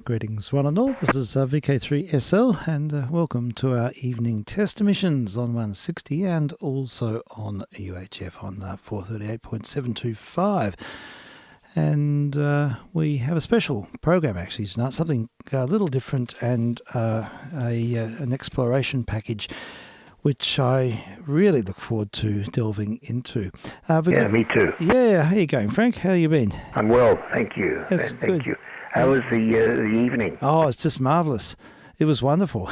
Greetings one and all, this is vk3sl and welcome to our evening test emissions on 160 and also on UHF on 438.725. And we have a special program actually tonight, something a little different and an exploration package which I really look forward to delving into. Me too. Yeah, how you going, Frank? How you been? I'm well, thank you. That's Thank good. you. How was the evening? Oh, it's just marvellous. It was wonderful.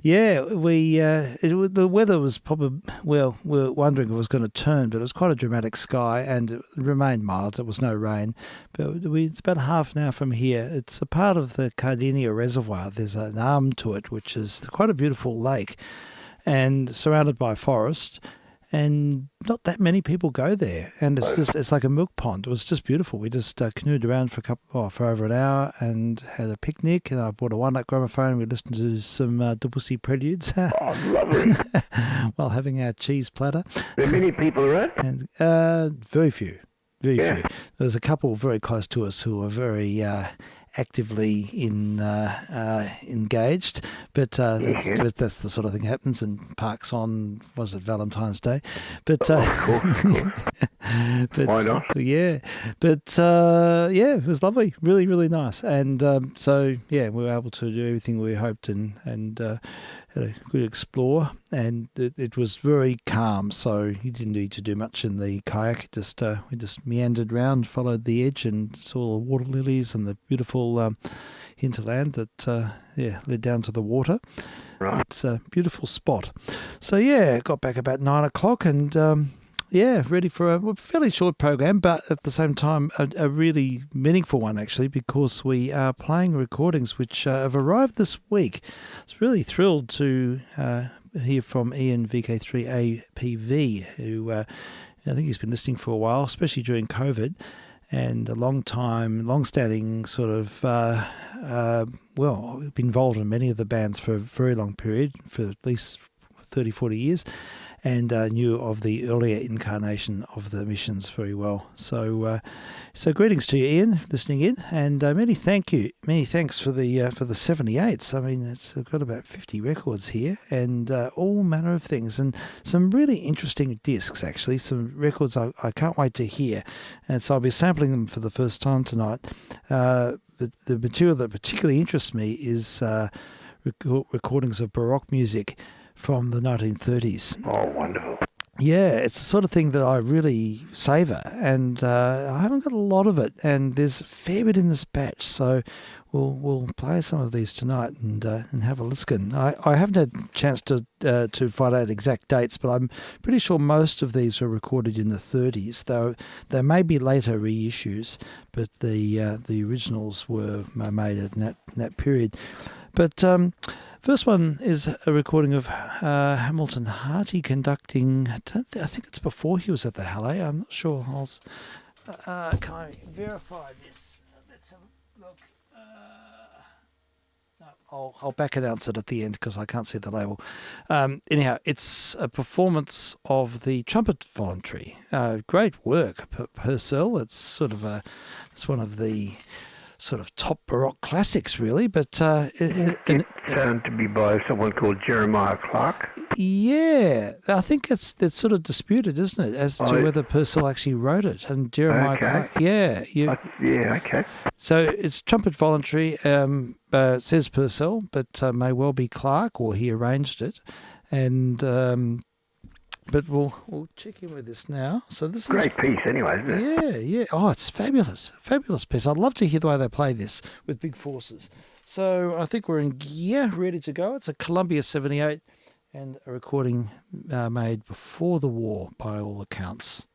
Yeah, the weather was probably, we were wondering if it was going to turn, but it was quite a dramatic sky and it remained mild. There was no rain. But it's about half an hour from here. It's a part of the Cardinia Reservoir. There's an arm to it, which is quite a beautiful lake and surrounded by forest. And not that many people go there, and it's like a milk pond. It was just beautiful. We just canoed around for over an hour and had a picnic. And I bought a one-nut gramophone. We listened to some Debussy preludes. Oh, lovely! While having our cheese platter. There are many people around. And very few. Few. There's a couple very close to us who are very actively engaged, but that's the sort of thing that happens and parks on, was it Valentine's Day? But of course. but why not? Yeah, but it was lovely, really, really nice, and so we were able to do everything we hoped and had a good explore, and it was very calm, so you didn't need to do much in the kayak. We just meandered around, followed the edge, and saw the water lilies and the beautiful hinterland that led down to the water. Right. It's a beautiful spot. So got back about 9 o'clock and ready for a fairly short program, but at the same time a really meaningful one actually, because we are playing recordings which have arrived this week. It's really thrilled to hear from Ian vk3apv, who I think he's been listening for a while, especially during COVID, and a long-standing sort of, been involved in many of the bands for a very long period, for at least 30, 40 years, and knew of the earlier incarnation of the missions very well. So greetings to you, Ian, listening in, and many thanks for the 78s. I mean, it's got about 50 records here, and all manner of things, and some really interesting discs actually. Some records I can't wait to hear, and so I'll be sampling them for the first time tonight. But the material that particularly interests me is recordings of Baroque music from the 1930s. Oh, wonderful. Yeah, it's the sort of thing that I really savour, and I haven't got a lot of it, and there's a fair bit in this batch, so we'll play some of these tonight and have a listen. I haven't had a chance to find out exact dates, but I'm pretty sure most of these were recorded in the 30s, though there may be later reissues, but the originals were made in that period. But first one is a recording of Hamilton Harty conducting. I think it's before he was at the Halle. I'm not sure. Can I verify this? Let's have a look. No, I'll back announce it at the end because I can't see the label. Anyhow, it's a performance of the Trumpet Voluntary. Great work, Purcell. It's one of the sort of top Baroque classics, really, but it's found to be by someone called Jeremiah Clark. Yeah, I think it's sort of disputed, isn't it, as to whether Purcell actually wrote it, and Jeremiah Clark. Yeah, okay. So it's Trumpet Voluntary. It says Purcell, but may well be Clark, or he arranged it, and. But we'll check in with this now. So this is great piece, anyway, isn't it? Yeah. Oh, it's fabulous piece. I'd love to hear the way they play this with big forces. So I think we're in gear, ready to go. It's a Columbia 78 and a recording made before the war, by all accounts.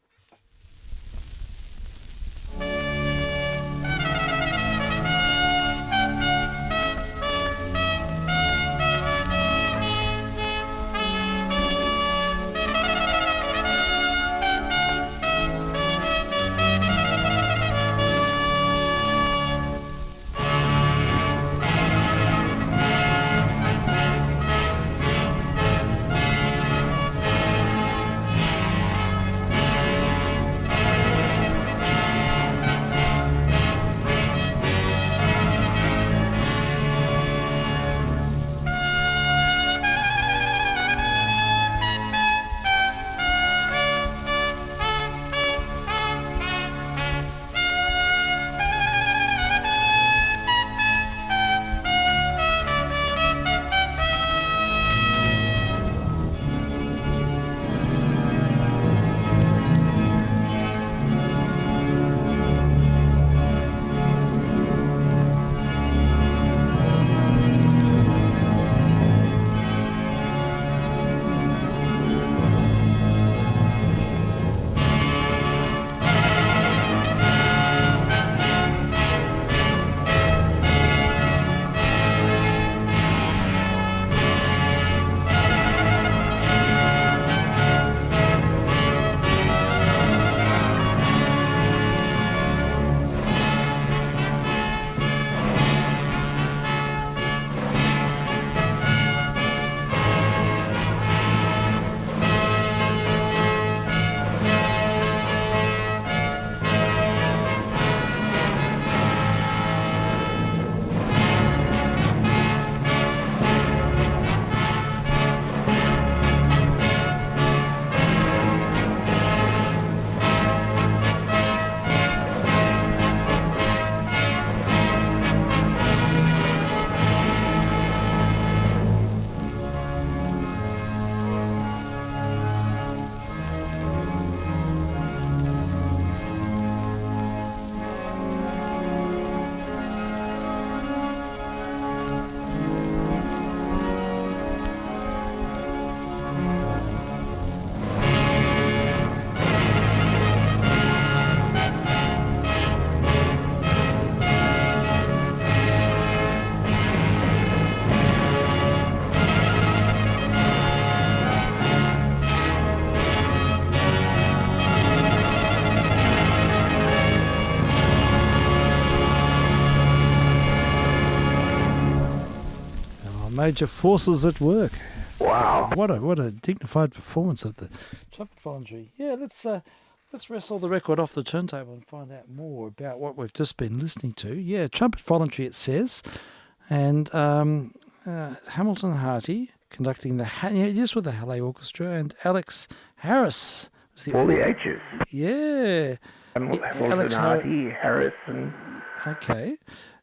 major forces at work. Wow. What a dignified performance of the trumpet voluntary. Yeah, let's wrestle the record off the turntable and find out more about what we've just been listening to. Yeah, trumpet voluntary it says, and Hamilton Harty conducting just with the Halle Orchestra, and Alex Harris was All the H's. Yeah. Hamilton, Harty, Harrison. Okay.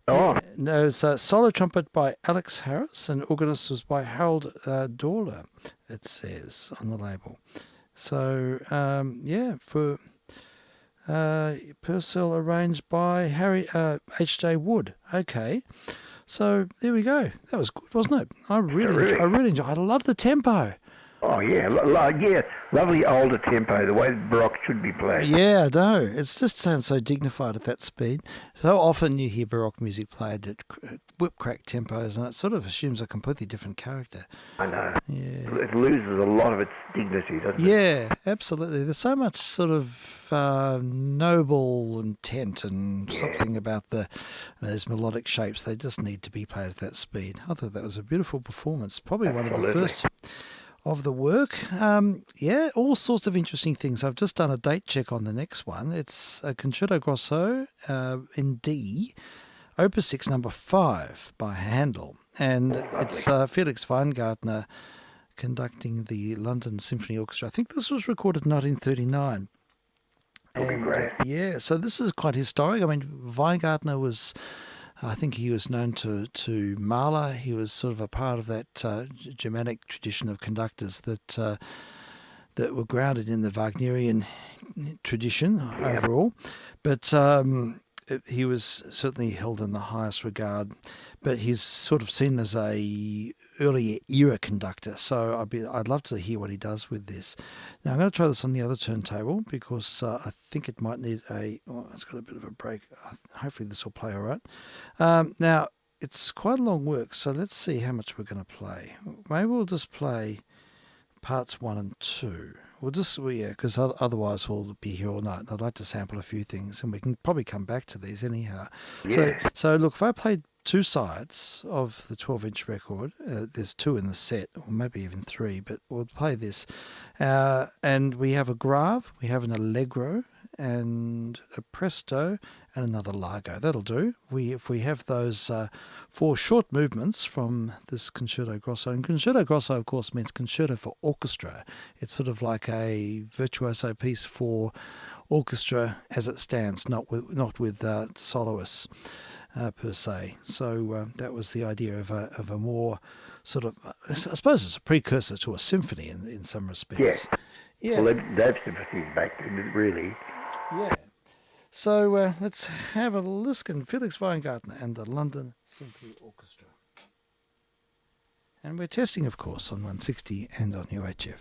Oh. There's a solo trumpet by Alex Harris, and organist was by Harold Dorler, it says on the label. So, for Purcell arranged by Harry H.J. Wood. Okay. So, there we go. That was good, wasn't it? I really enjoyed it. I love the tempo. Oh, yeah. Lovely older tempo, the way Baroque should be played. Yeah, I know. It just sounds so dignified at that speed. So often you hear Baroque music played at whip-crack tempos, and it sort of assumes a completely different character. I know. Yeah. It loses a lot of its dignity, doesn't it? Yeah, absolutely. There's so much sort of noble intent and something about those melodic shapes. They just need to be played at that speed. I thought that was a beautiful performance. Probably one of the first of the work. All sorts of interesting things. I've just done a date check on the next one. It's a Concerto Grosso in D, Opus 6, number 5 by Handel. And it's Felix Weingartner conducting the London Symphony Orchestra. I think this was recorded in 1939. Great. So this is quite historic. I mean, Weingartner was... I think he was known to Mahler. He was sort of a part of that Germanic tradition of conductors that were grounded in the Wagnerian tradition overall. But he was certainly held in the highest regard. But he's sort of seen as a earlier era conductor. So I'd love to hear what he does with this. Now I'm going to try this on the other turntable because I think it might need it's got a bit of a break. Hopefully this will play all right. Now it's quite a long work, so let's see how much we're going to play. Maybe we'll just play parts 1 and 2. Because otherwise we'll be here all night. I'd like to sample a few things, and we can probably come back to these anyhow. Yeah. So look, if I played 2 sides of the 12-inch record, there's 2 in the set, or maybe even 3, but we'll play this. And we have a grave, we have an allegro, and a presto, and another largo. That'll do. If we have those 4 short movements from this Concerto Grosso, and Concerto Grosso, of course, means concerto for orchestra. It's sort of like a virtuoso piece for orchestra as it stands, not with soloists per se. So that was the idea of a more sort of, I suppose it's a precursor to a symphony in some respects. Yeah. Well, they've sympathies back then, really. Yeah. So let's have a listen. Felix Weingartner and the London Symphony Orchestra. And we're testing, of course, on 160 and on UHF.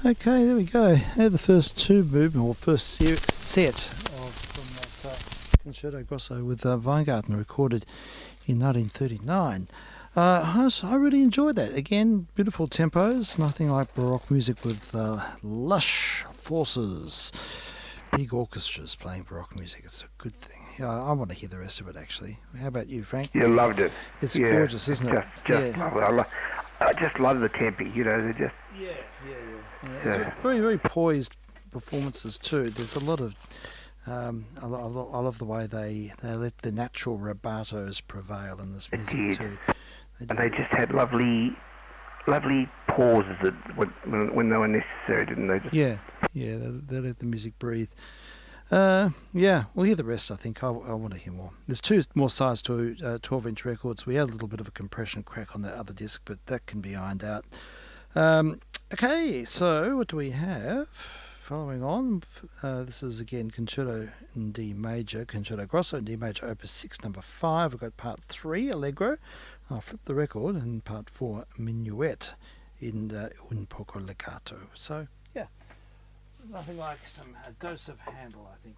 Okay, there we go. They're the first two movement, or first set from that Concerto Grosso with Weingarten, recorded in 1939. I really enjoyed that. Again, beautiful tempos, nothing like Baroque music with lush forces, big orchestras playing Baroque music. It's a good thing. Yeah, I want to hear the rest of it, actually. How about you, Frank? You loved it. It's gorgeous, isn't it? Just love it. I just love the tempi, they're just... Yeah. It's very, very poised performances too. There's a lot of... I love the way they let the natural rubatos prevail in this music too. They just had lovely pauses when they were necessary, didn't they? They let the music breathe. We'll hear the rest, I think. I want to hear more. There's two more sides to 12-inch records. We had a little bit of a compression crack on that other disc, but that can be ironed out. Okay, so what do we have? Following on, this is again Concerto in D major, Concerto Grosso in D major, Opus 6, number 5. We've got part 3, Allegro. I'll flip the record, and part 4, Minuet in Un poco legato. So, yeah, nothing like a dose of Handel, I think.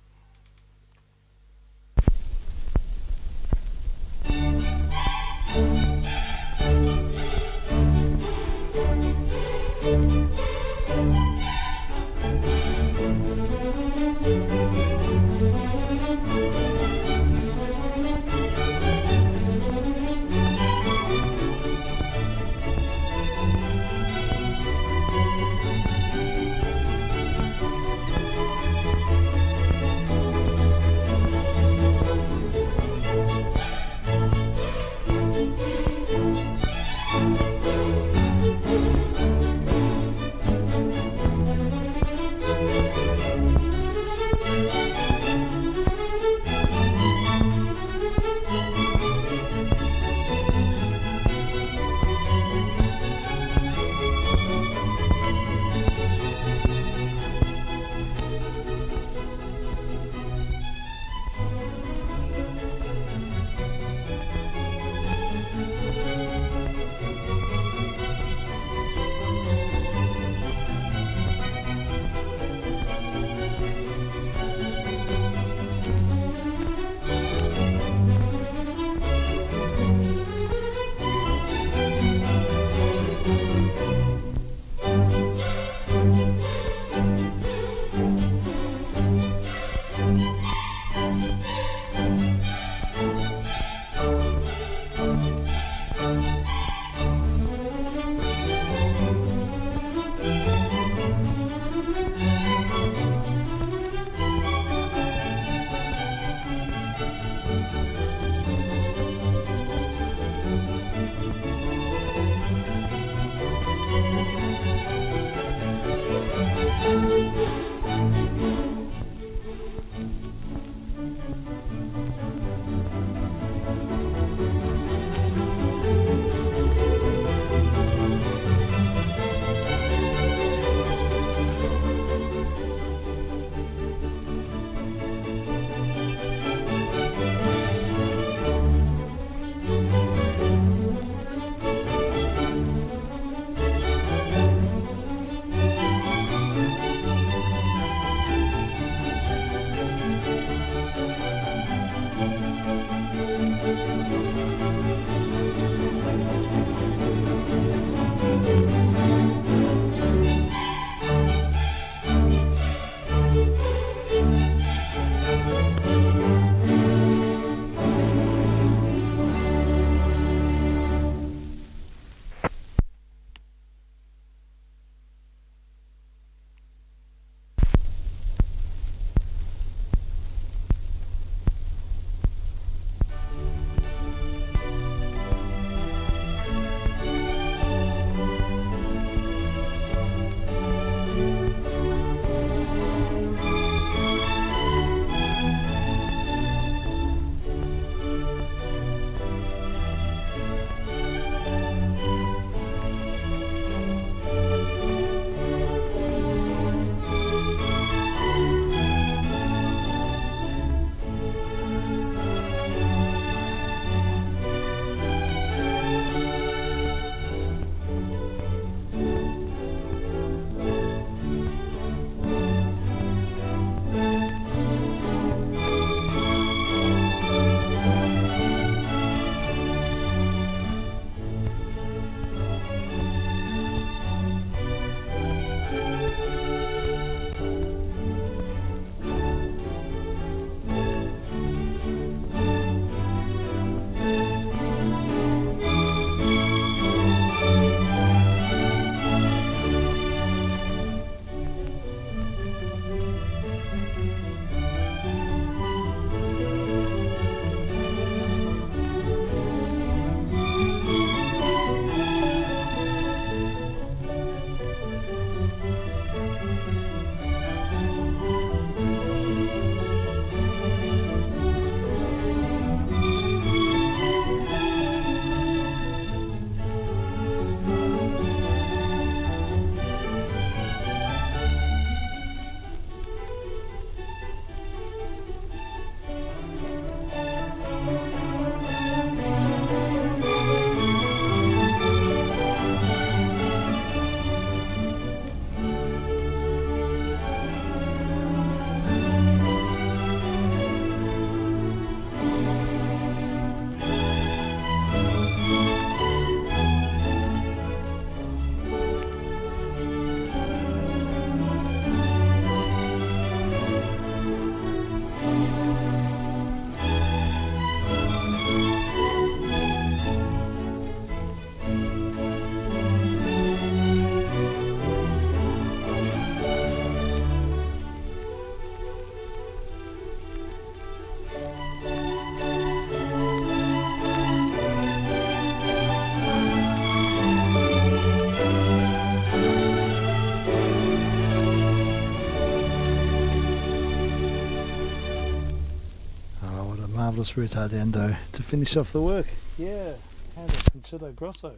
marvellous ritardando to finish off the work. Yeah, Handel Concerto Grosso.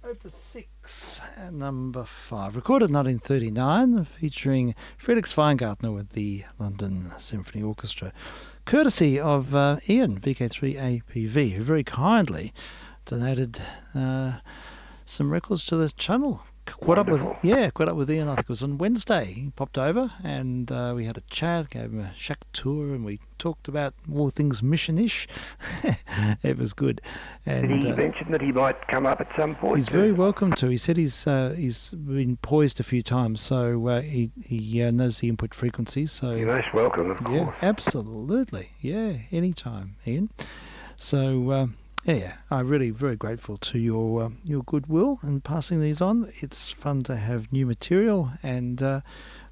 Opus 6, number 5. Recorded 1939, featuring Felix Weingartner with the London Symphony Orchestra. Courtesy of Ian, vk3sl, who very kindly donated some records to the channel. Caught up with Ian, I think it was on Wednesday. He popped over and we had a chat, gave him a shack tour, and we talked about more things mission-ish. It was good. And did he mention that he might come up at some point? He's very welcome to. He said he's been poised a few times, so he knows the input frequencies. So you're most welcome, of course. Yeah, absolutely. Yeah, anytime, Ian. So... yeah, I'm really very grateful to your goodwill in passing these on. It's fun to have new material, and I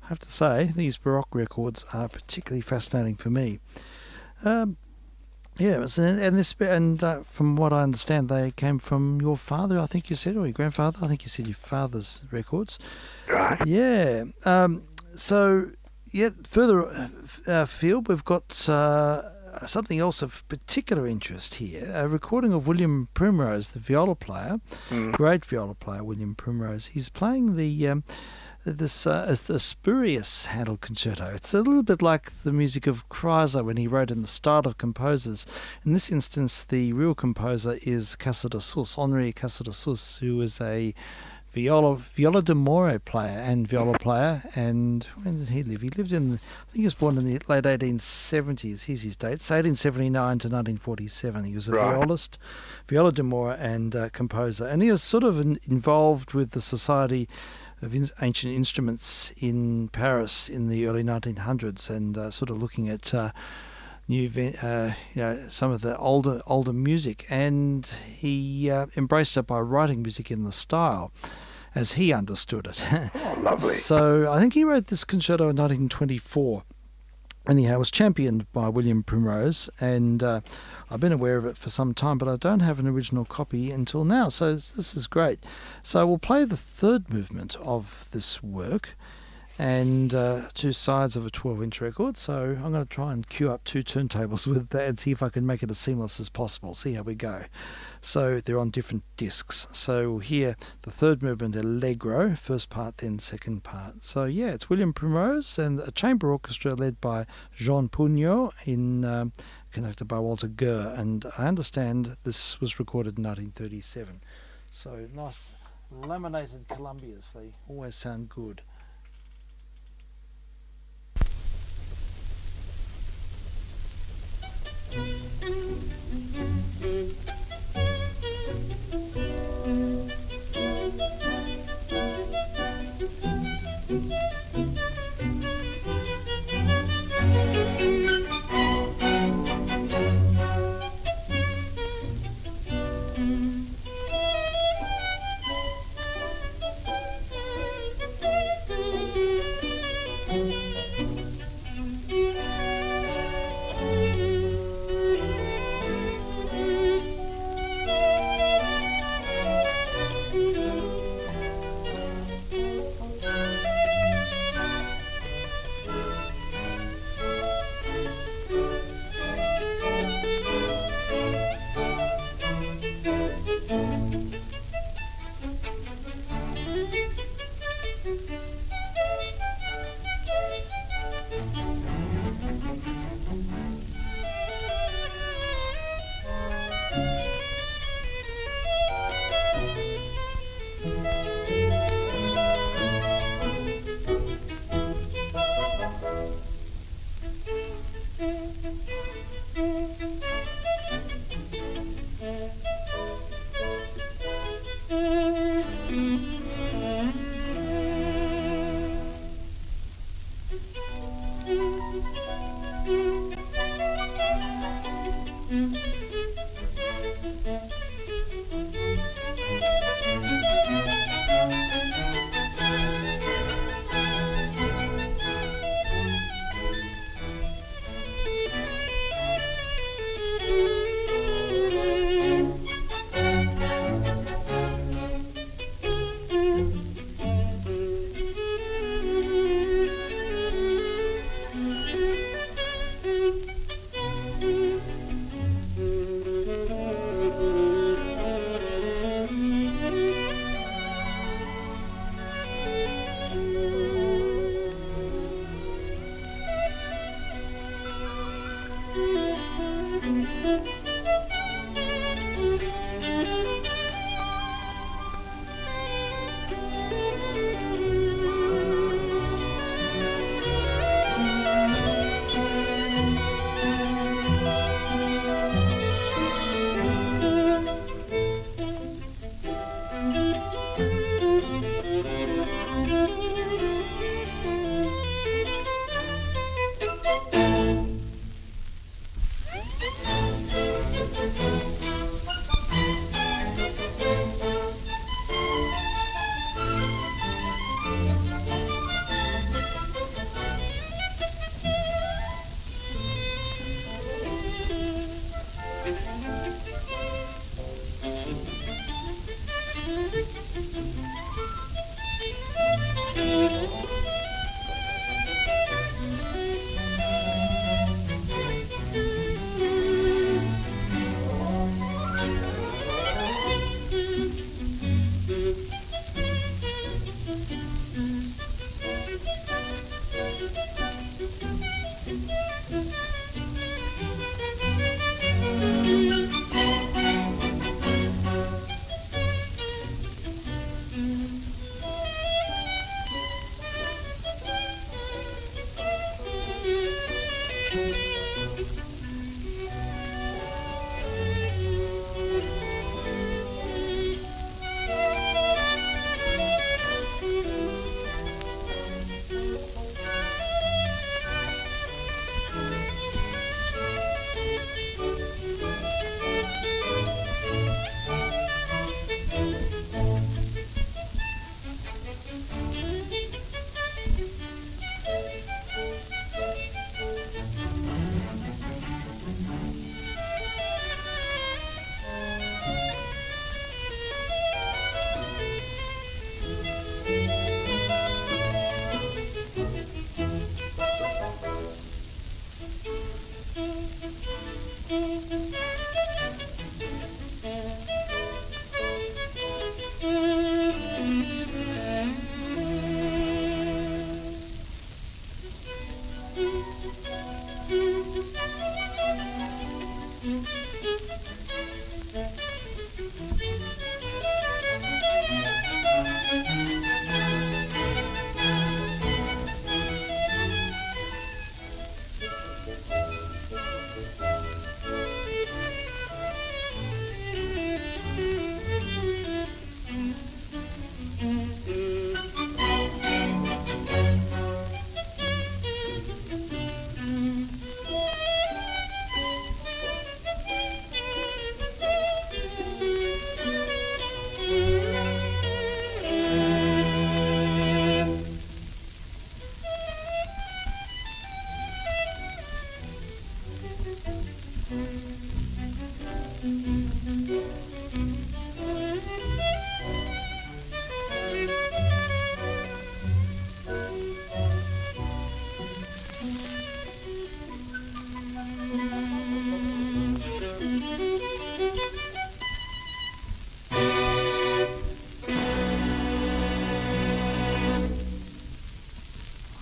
have to say these Baroque records are particularly fascinating for me. From what I understand, they came from your father, I think you said, or your grandfather. I think you said your father's records. Right. Yeah. Further afield, we've got something else of particular interest here, a recording of William Primrose, the viola player, great viola player, William Primrose. He's playing the spurious Handel concerto. It's a little bit like the music of Kreisler when he wrote in the start of composers. In this instance, the real composer is Casadasuss, Henri Casadasuss, who is a viola d'amore player and viola player. And when did he live? He lived I think he was born in the late 1870s. Here's his dates, 1879 to 1947. He was a violist, viola d'amore and composer. And he was sort of involved with the Society of Ancient Instruments in Paris in the early 1900s, and sort of looking at some of the older music. And he embraced it by writing music in the style as he understood it. Oh, lovely. So I think he wrote this concerto in 1924. Anyhow, it was championed by William Primrose, and I've been aware of it for some time, but I don't have an original copy until now, so this is great. So we'll play the third movement of this work, and two sides of a 12-inch record. So I'm going to try and cue up two turntables with that and see if I can make it as seamless as possible. See how we go. So they're on different discs. So we'll hear the third movement, Allegro, first part, then second part. So yeah, it's William Primrose and a chamber orchestra led by Jean Pugnot, conducted by Walter Gurr. And I understand this was recorded in 1937. So nice laminated Columbias. They always sound good.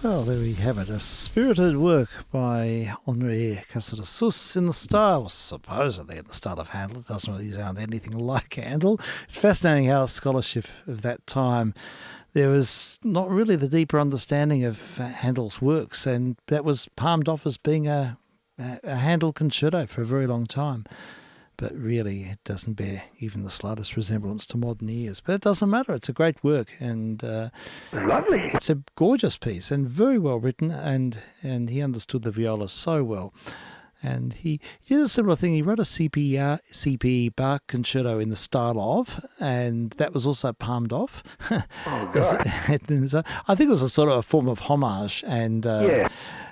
Well, there we have it. A spirited work by Henri Casadessus in the style, supposedly in the style of Handel. It doesn't really sound anything like Handel. It's fascinating how scholarship of that time, there was not really the deeper understanding of Handel's works, and that was palmed off as being a Handel concerto for a very long time. But really, it doesn't bear even the slightest resemblance to modern ears. But it doesn't matter. It's a great work, and Lovely. it's a gorgeous piece and very well written. And he understood the viola so well. And he did a similar thing. He wrote a CPE Bach concerto in the style of, and that was also palmed off. Oh, God. I think it was a sort of a form of homage. And Yeah.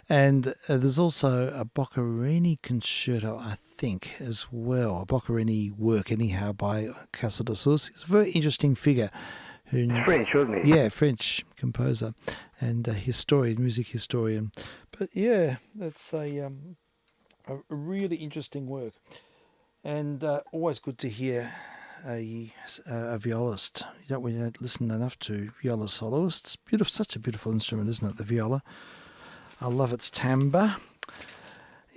and there's also a Boccherini concerto, I think, as well. A Boccherini work, anyhow, by Casadessus. He's a very interesting figure. French, wasn't he? Yeah, French composer and historian, music historian. But yeah, that's a really interesting work. And always good to hear a violist. We don't listen enough to viola soloists. Beautiful, such a beautiful instrument, isn't it, the viola? I love its timbre.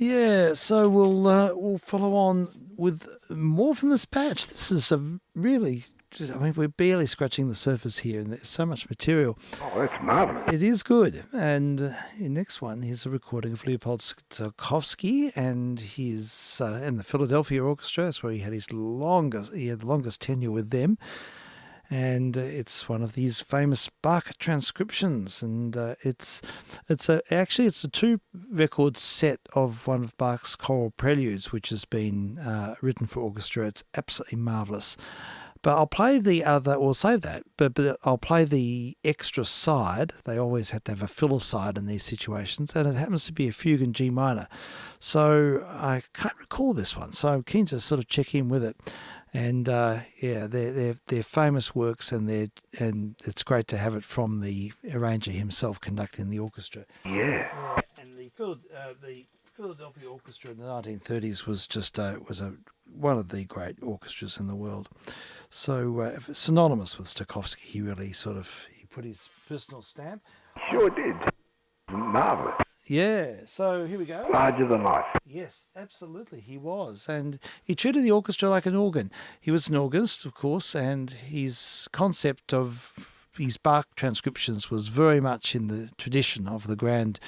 Yeah, so we'll follow on with more from this batch. This is a really, I mean, we're barely scratching the surface here, and there's so much material. Oh, that's marvellous. It is good. And the next one, here's a recording of Leopold Stokowski and his and the Philadelphia Orchestra. That's where he had the longest tenure with them. And it's one of these famous Bach transcriptions, and it's a 2-record set of one of Bach's choral preludes, which has been written for orchestra. It's absolutely marvelous. But I'll play the other, or save that, but I'll play the extra side. They always have to have a filler side in these situations, and it happens to be a fugue in G minor. So I can't recall this one, so I'm keen to sort of check in with it. And they're famous works, and it's great to have it from the arranger himself conducting the orchestra. Yeah. And the Philadelphia Orchestra in the 1930s was just one of the great orchestras in the world. So synonymous with Stokowski, he really he put his personal stamp. Sure did. Marvellous. Yeah, so here we go. Larger than life. Yes, absolutely, he was. And he treated the orchestra like an organ. He was an organist, of course, and his concept of his Bach transcriptions was very much in the tradition of the grand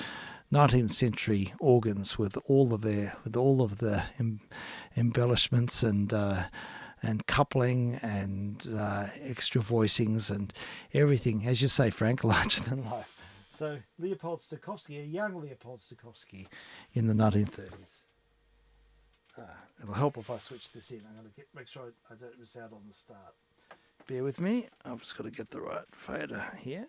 19th century organs, with all of the embellishments and coupling and extra voicings and everything, as you say, Frank, larger than life. So Leopold Stokowski, a young Leopold Stokowski in the 1930s. It'll help if I switch this in. I'm going to make sure I don't miss out on the start. Bear with me. I've just got to get the right fader here.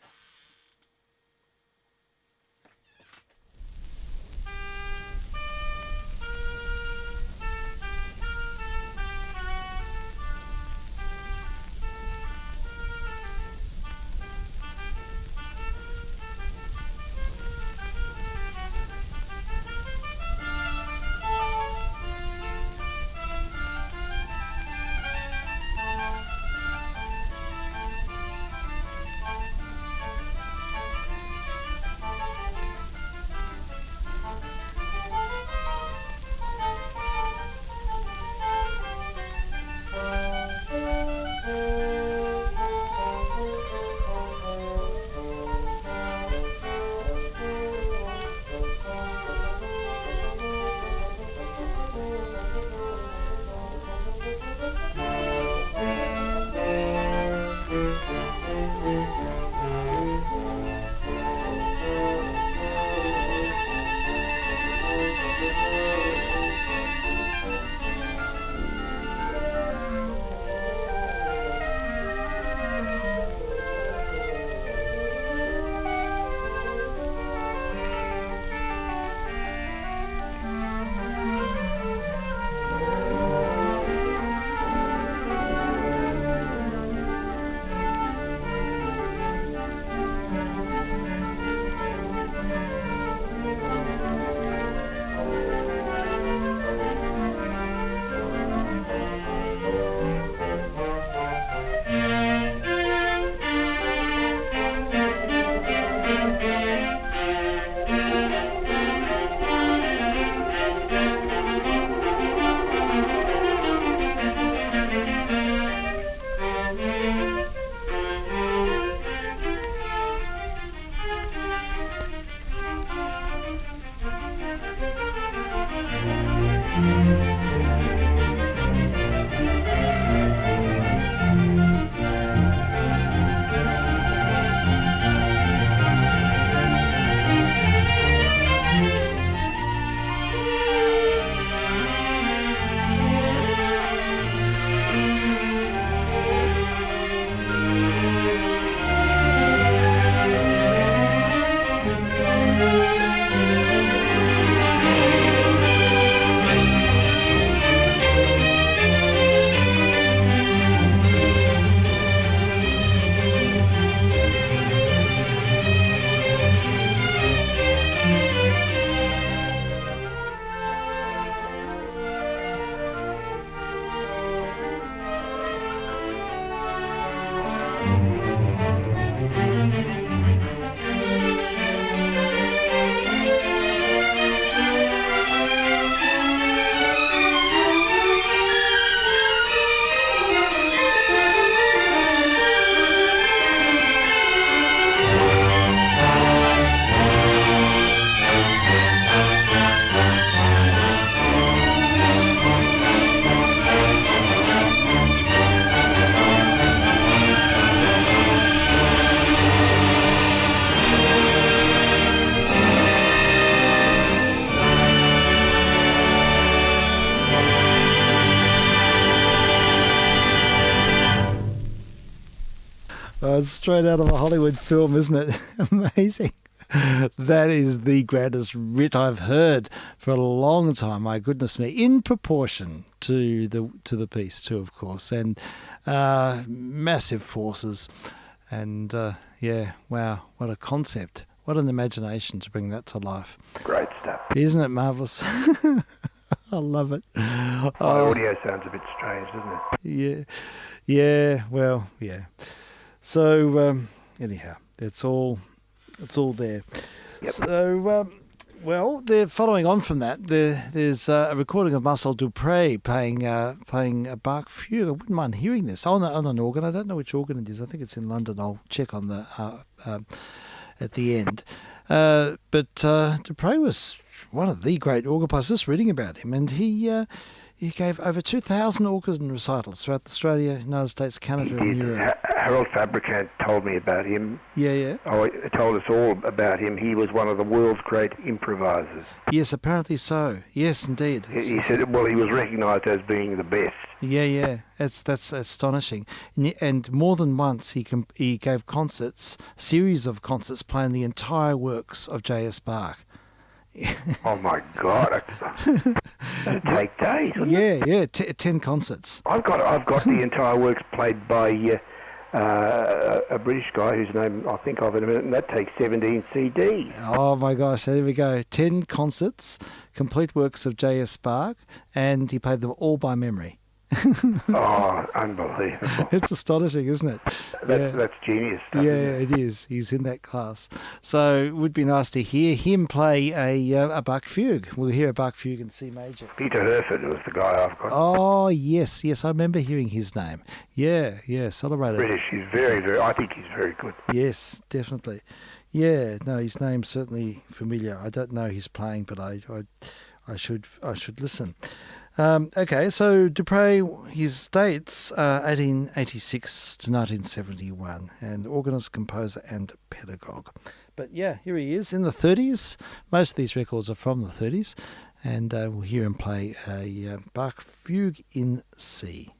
Oh, it's straight out of a Hollywood film, isn't it? Amazing. That is the grandest writ I've heard for a long time. My goodness me! In proportion to the piece too, of course, and massive forces, and yeah, wow, what a concept! What an imagination to bring that to life. Great stuff. Isn't it marvellous? I love it. My audio sounds a bit strange, doesn't it? Yeah. Well, yeah. So anyhow, it's all there. Yep. So well, they're following on from that. There's a recording of Marcel Dupré playing a Bach fugue. I wouldn't mind hearing this on an organ. I don't know which organ it is. I think it's in London. I'll check on the at the end. But Dupré was one of the great organ players. Just reading about him, and he gave over 2,000 organ recitals throughout Australia, United States, Canada, and Europe. Harold Fabricant told me about him. Yeah. Oh, he told us all about him. He was one of the world's great improvisers. Yes, apparently so. Yes, indeed. He said, well, he was recognised as being the best. Yeah. That's astonishing. And more than once, he gave concerts, a series of concerts, playing the entire works of J.S. Bach. Oh my God! That'd take days. Yeah. 10 concerts. I've got the entire works played by a British guy whose name I'll think of in a minute, and that takes 17 CDs. Oh my gosh! There we go. 10 concerts, complete works of J.S. Bach, and he played them all by memory. Oh, unbelievable! It's astonishing, isn't it? That's genius stuff. Yeah, isn't it is. He's in that class. So it would be nice to hear him play a Bach fugue. We'll hear a Bach fugue in C major. Peter Herford was the guy I've got. Oh, yes. I remember hearing his name. Yeah, celebrated. British. He's very, I think he's very good. Yes, definitely. Yeah, no, his name's certainly familiar. I don't know his playing, but I should listen. Okay, so Dupré, his dates 1886 to 1971, and organist, composer, and pedagogue. But yeah, here he is in the 30s. Most of these records are from the 30s, and we'll hear him play a Bach fugue in C.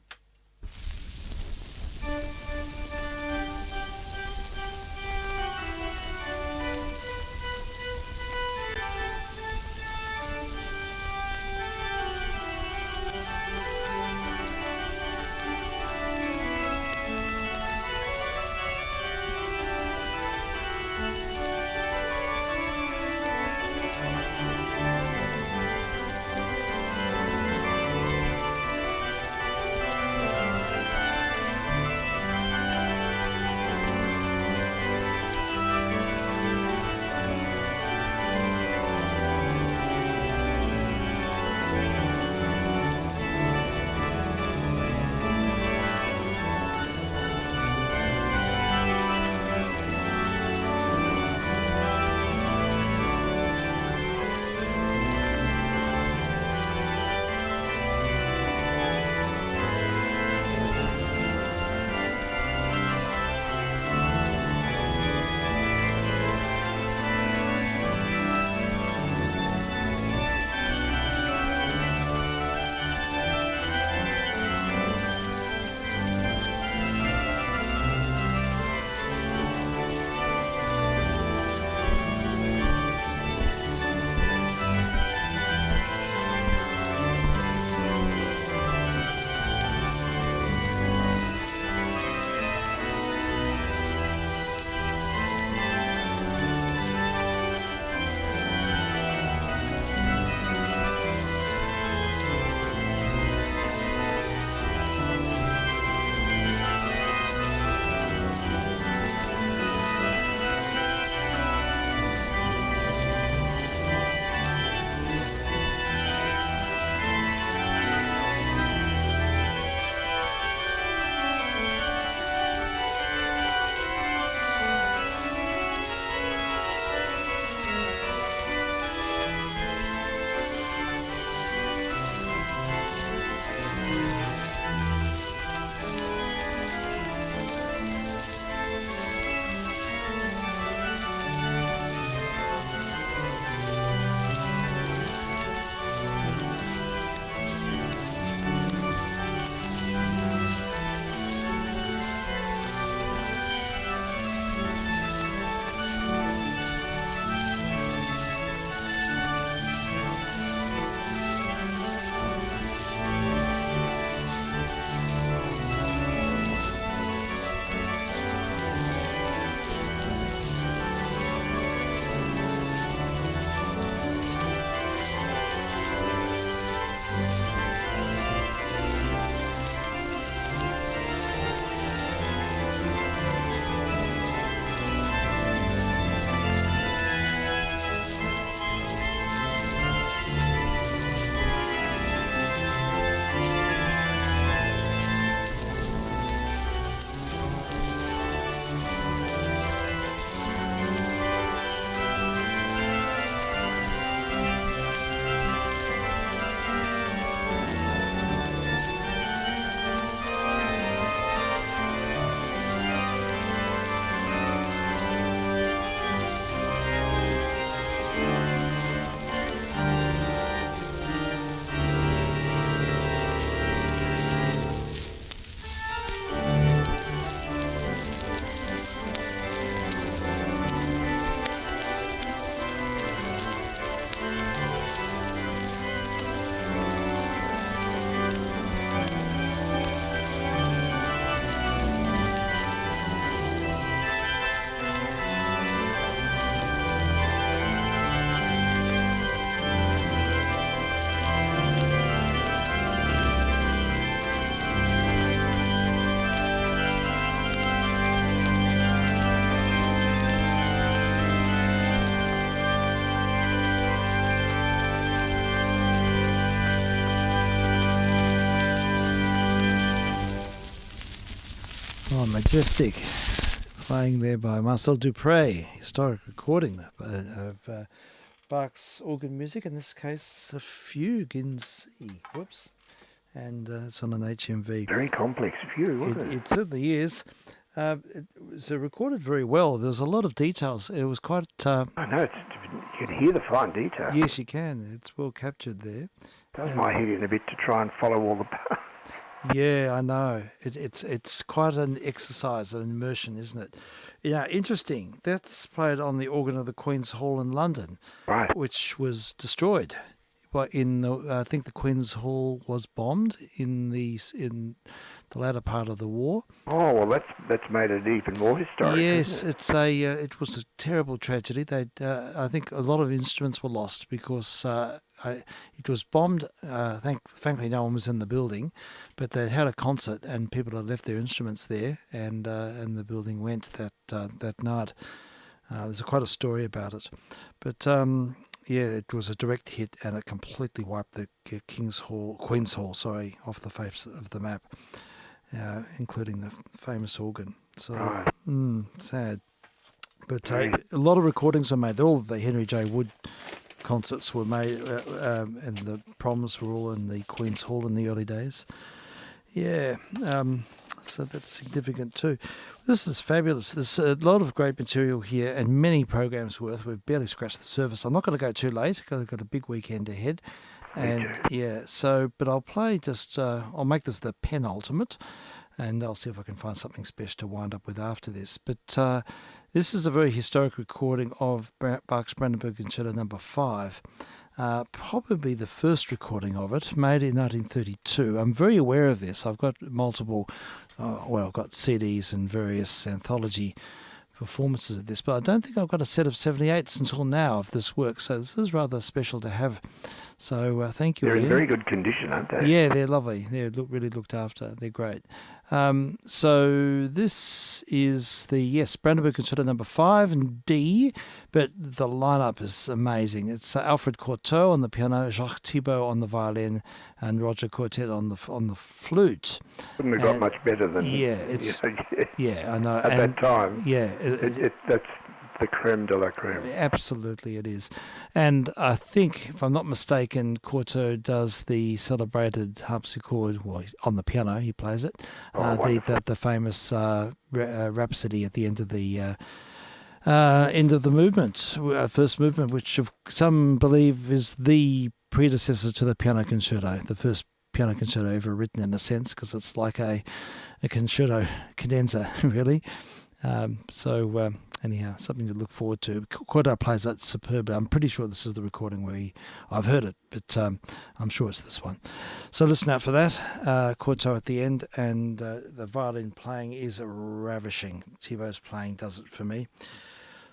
Oh, majestic. Playing there by Marcel Dupré, historic recording of Bach's organ music, in this case a fugue in C. Whoops. And it's on an HMV. Very complex fugue, wasn't it? It certainly is. It was recorded very well. There's a lot of details. It was quite... I know, you can hear the fine detail. Yes, you can. It's well captured there. Does my head in a bit to try and follow all the... Yeah, I know. It's quite an exercise, an immersion, isn't it? Yeah, interesting. That's played on the organ of the Queen's Hall in London, Right. which was destroyed. Well, I think the Queen's Hall was bombed in the latter part of the war. Oh, well, that's made it even more historic. Yes, Isn't it? it was a terrible tragedy. I think a lot of instruments were lost because it was bombed. Thankfully, no one was in the building, but they had a concert and people had left their instruments there, and the building went that night. There's quite a story about it, but yeah, it was a direct hit and it completely wiped the Queen's Hall, off the face of the map, including the famous organ. So Right. sad. But a lot of recordings are made. All of the Henry J. Wood concerts were made, and the proms were all in the Queen's Hall in the early days. Yeah, so that's significant too. This is fabulous. There's a lot of great material here and many programs worth. We've barely scratched the surface. I'm not going to go too late because I've got a big weekend ahead. And yeah, but I'll play I'll make this the penultimate, and I'll see if I can find something special to wind up with after this. But this is a very historic recording of Bach's Brandenburg Concerto No. 5. Probably the first recording of it, made in 1932. I'm very aware of this. I've got multiple, I've got CDs and various anthology performances of this, but I don't think I've got a set of 78s until now of this work, so this is rather special to have. So thank you, They're Ian. in very good condition, aren't they? Yeah, they're lovely. They're really looked after. They're great. So this is the Brandenburg Concerto No. 5 in D, but the lineup is amazing. It's Alfred Cortot on the piano, Jacques Thibault on the violin, and Roger Cortet on the flute. Couldn't have got much better than Yeah, I know. At that time. Yeah, That's the creme de la creme. Absolutely, it is. And I think, if I'm not mistaken, Cortot does the celebrated harpsichord. Well, on the piano, he plays it. The famous Rhapsody at the end of the movement, first movement, which some believe is the predecessor to the piano concerto, the first piano concerto ever written, in a sense, because it's like a concerto cadenza, really. Anyhow, something to look forward to. Cortot plays that superb. I'm pretty sure this is the recording where I've heard it, but I'm sure it's this one. So listen out for that. Cortot at the end, and the violin playing is ravishing. Thibault's playing does it for me.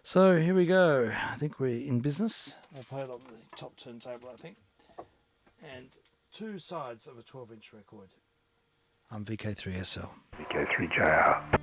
So here we go. I think we're in business. I'll play it on the top turntable, I think. And two sides of a 12-inch record. I'm vk3sl. vk3jr.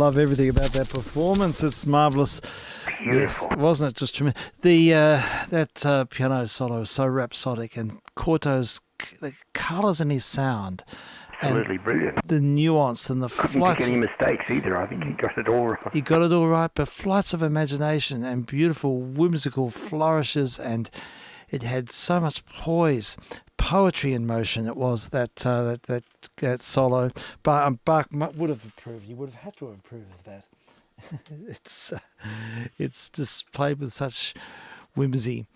love everything about that performance. It's marvellous. Beautiful. Yes, wasn't it just tremendous? That piano solo was so rhapsodic, and Corto's the colours in his sound. Absolutely brilliant. The nuance and the Couldn't flights. pick any mistakes either. I think he got it all right. He got it all right, but flights of imagination and beautiful whimsical flourishes, and it had so much poise, poetry in motion. It was that solo. But Bach would have approved. He would have had to have approved of that. It's just played with such whimsy.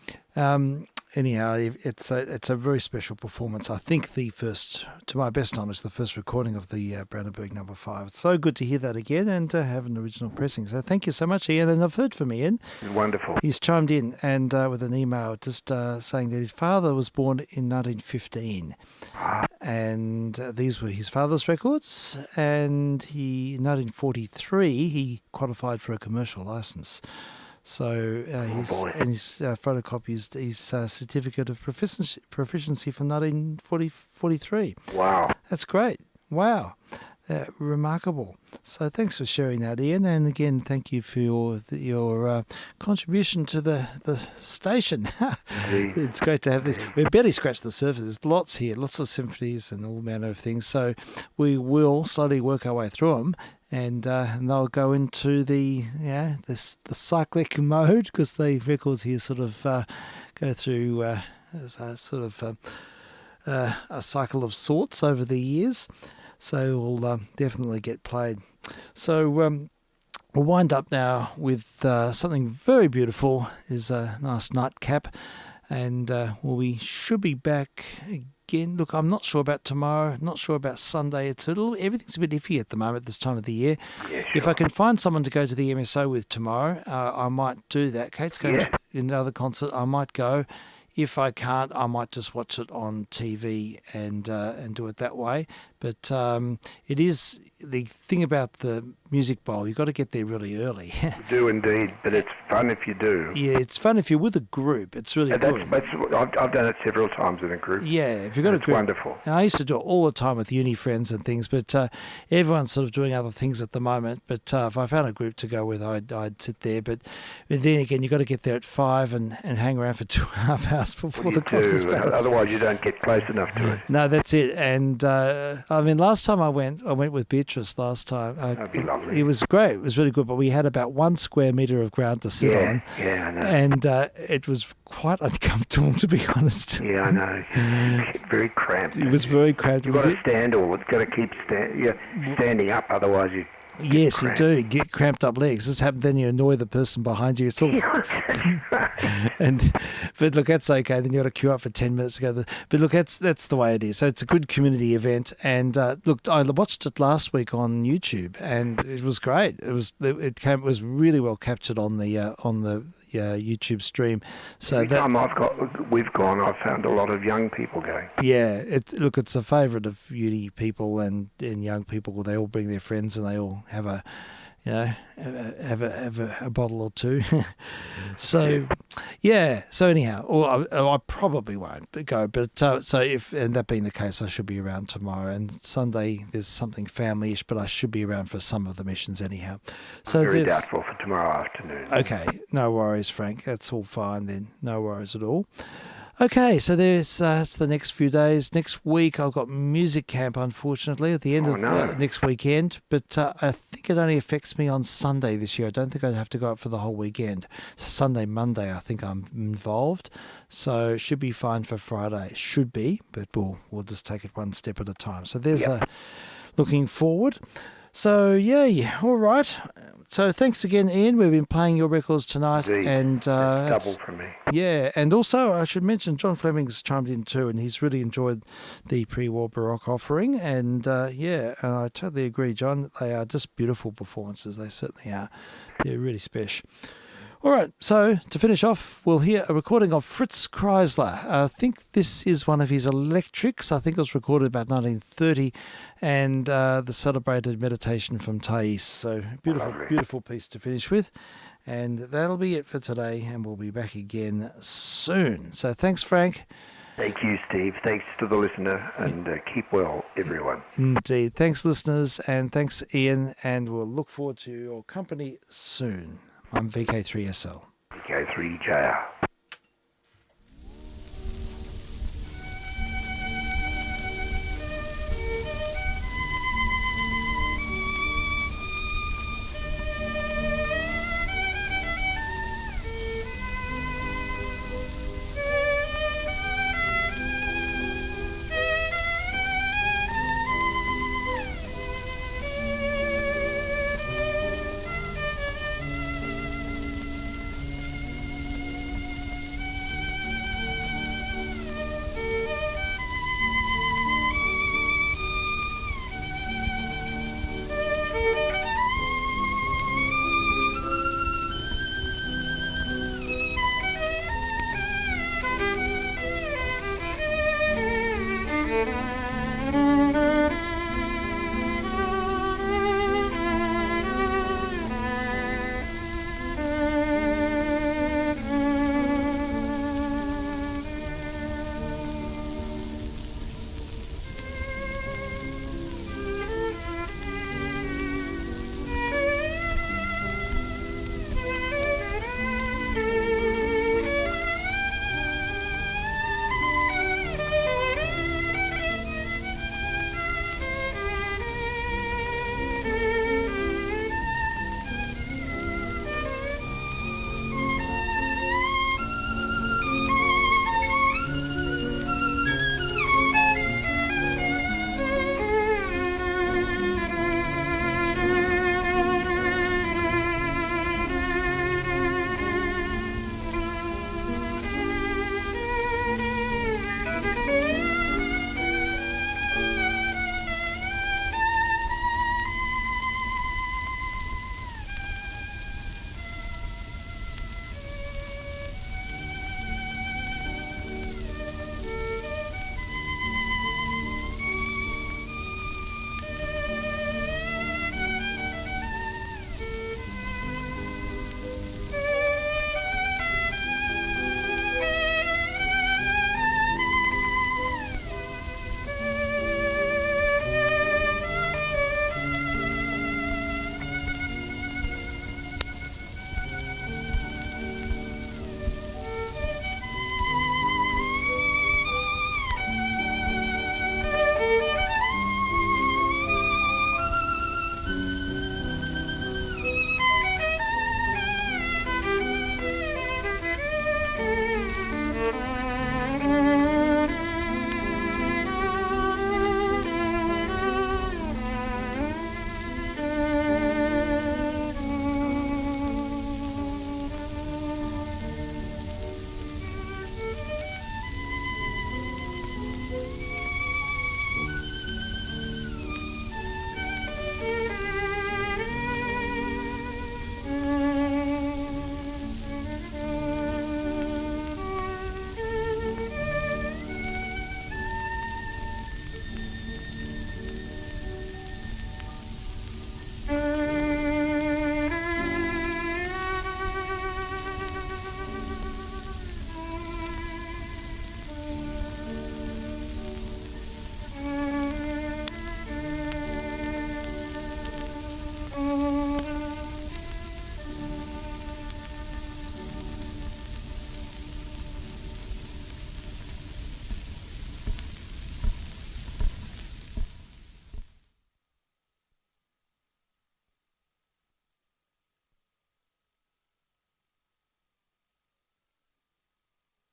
Anyhow, it's a very special performance. I think the first, to my best knowledge, the first recording of the Brandenburg No. 5. It's so good to hear that again and to have an original pressing. So thank you so much, Ian. And I've heard from Ian. Wonderful. He's chimed in and with an email just saying that his father was born in 1915. And these were his father's records. And in 1943, he qualified for a commercial license. So his photocopies his certificate of proficiency from 1943. Wow. That's great. Wow. Remarkable. So thanks for sharing that, Ian. And again, thank you for your contribution to the station. It's great to have this. We've barely scratched the surface. There's lots here, lots of symphonies and all manner of things. So we will slowly work our way through them. And they'll go into the cyclic mode, because the records here sort of go through a cycle of sorts over the years. So we'll definitely get played. So we'll wind up now with something very beautiful. Is a nice nightcap, and we should be back again. Look, I'm not sure about tomorrow, not sure about Sunday. Everything's a bit iffy at the moment this time of the year. Yeah, sure. If I can find someone to go to the MSO with tomorrow, I might do that. Kate's going to another concert. I might go. If I can't, I might just watch it on TV and do it that way. But it is the thing about the Music Bowl. You've got to get there really early. You do indeed, but it's fun if you do. Yeah, it's fun if you're with a group. It's really good. I've done it several times in a group. Yeah, if you've got a group. It's wonderful. And I used to do it all the time with uni friends and things, but everyone's sort of doing other things at the moment. But if I found a group to go with, I'd sit there. But then again, you've got to get there at 5 and hang around for 2.5 hours before the concert starts. Otherwise, you don't get close enough to it. No, that's it. And I mean, last time I went with Beatrice last time. That'd be lovely. It was great. It was really good. But we had about 1 square metre of ground to sit on. Yeah, I know. And it was quite uncomfortable, to be honest. Yeah, I know. It's very cramped. It was very cramped. You've got to stand all. It's got to keep standing up, otherwise you. Yes, you do get cramped up legs. This happens, then you annoy the person behind you. It's all, but look, that's okay. Then you got to queue up for 10 minutes to go. But look, that's the way it is. So it's a good community event. And look, I watched it last week on YouTube, and it was great. It was really well captured on the YouTube stream. So every time we've gone, I've found a lot of young people going. Yeah, it's a favourite of uni people and young people. They all bring their friends and they all have a bottle or two. So anyhow, or I probably won't go. But and that being the case, I should be around tomorrow. And Sunday there's something family-ish, but I should be around for some of the missions anyhow. So I'm very doubtful for tomorrow afternoon. Okay, no worries, Frank. That's all fine then. No worries at all. Okay, so that's the next few days. Next week I've got music camp, unfortunately, at the end of next weekend. But I think it only affects me on Sunday this year. I don't think I'd have to go up for the whole weekend. Sunday, Monday, I think I'm involved. So it should be fine for Friday. It should be, but we'll just take it one step at a time. So there's looking forward. So, all right. So thanks again, Ian. We've been playing your records tonight. Indeed. And double from me. Yeah, and also I should mention John Fleming's chimed in too, and he's really enjoyed the pre-war Baroque offering. And and I totally agree, John. They are just beautiful performances. They certainly are. They're really special. All right, so to finish off, we'll hear a recording of Fritz Kreisler. I think this is one of his electrics. I think it was recorded about 1930, and the celebrated meditation from Thais. So beautiful piece to finish with. And that'll be it for today, and we'll be back again soon. So thanks, Frank. Thank you, Steve. Thanks to the listener, and keep well, everyone. Indeed. Thanks, listeners, and thanks, Ian, and we'll look forward to your company soon. I'm vk3sl. vk3jr.